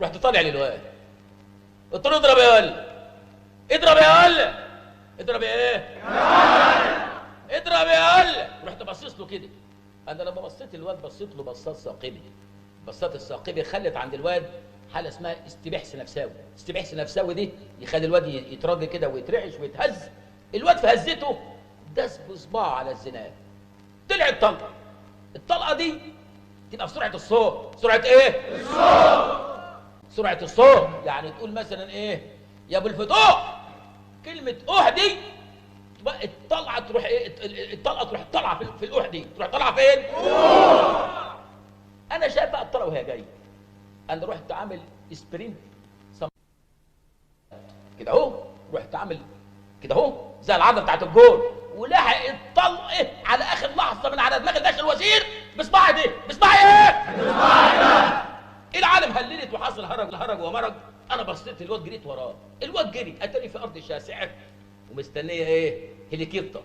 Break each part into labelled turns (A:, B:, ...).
A: رحت طالع للواد قلت له اضرب يا ولد، اضرب يا ولد، اضرب ايه؟ اضرب يا ولد. رحت باصص له كده. انا لما بصيت الواد بصيت له بصات ثاقبه. بصات الثاقبه خلت عند الواد حاله اسمها استباحث نفساوي. استباحث نفساوي دي يخلي الواد يترج كده ويترعش ويتهز. الواد في هزته داس بصباعه على الزناد، طلعت طلقه. الطلقه دي تبقى بسرعه الصوت. سرعه ايه؟ الصوت. سرعه الصوت يعني تقول مثلا ايه يا ابو الفتوح، كلمه اوه دي الطلعه تروح ايه؟ الطلقه تروح طالعه في الاوح دي، تروح طالعه فين؟ انا شايف بقى الطلقه وهي جايه. انا رحت عامل سبرنت كده اهو، رحت عامل كده اهو زي العرضه بتاعت الجول، ولحق الطلقه على اخر لحظه من على دماغ الباشا الوزير بصباعي دي. بصباعي ايه؟ بصباعي ده. العالم هللت وحصل هرج ومرج. انا بصيت الواد جريت وراه. الواد جري اتاني في ارض شاسعه ومستنيه ايه؟ هليكوبتر.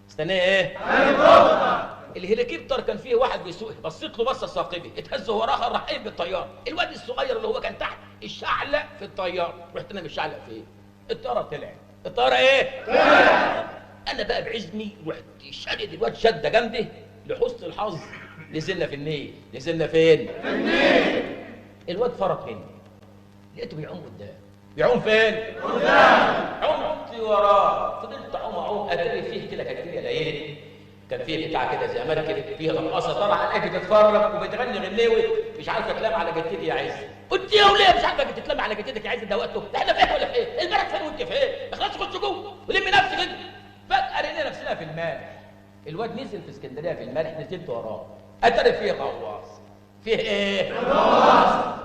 A: مستنيه ايه؟ هليكوبتر. الهليكوبتر كان فيه واحد بيسوق. بصيت له بصه ثاقبه، اتهز وراها راح قايم بالطياره. الواد الصغير اللي هو كان تحت اشعلق في الطياره. رحت انا مش شعلق فين؟ الطياره طلعت. الطياره ايه؟ طلعت. انا بقى بعزمي رحت شادد الواد شده جامده. لحسن الحظ نزلنا في النيل. نزلنا فين؟ في النيل. الواد فرط مني، لقيته بيعوم قدام. بيعوم فين؟ قدام. عمت وراه، فضلت اعوم اتاري فيه كده. كانت فيه ليالي، كان فيه بتاع كده زي مركب فيها رقاصه طالعه الاقي بتتفرج وبتغني غناوي مش عارفه تلام على جدتي يا عز. قلت يا وليه مش عارفه تتلم على جدتك يا عز؟ ده وقته، ده احنا في ايه ولا في ايه؟ البلد فين وانت في ايه؟ خلاص خش جوه ولمي نفسك انت. فجاه لقينا نفسنا في المالح. الواد نزل في اسكندريه في المالح، نزلت وراه اتاري فيه غواص. فيه ايه؟ غواص.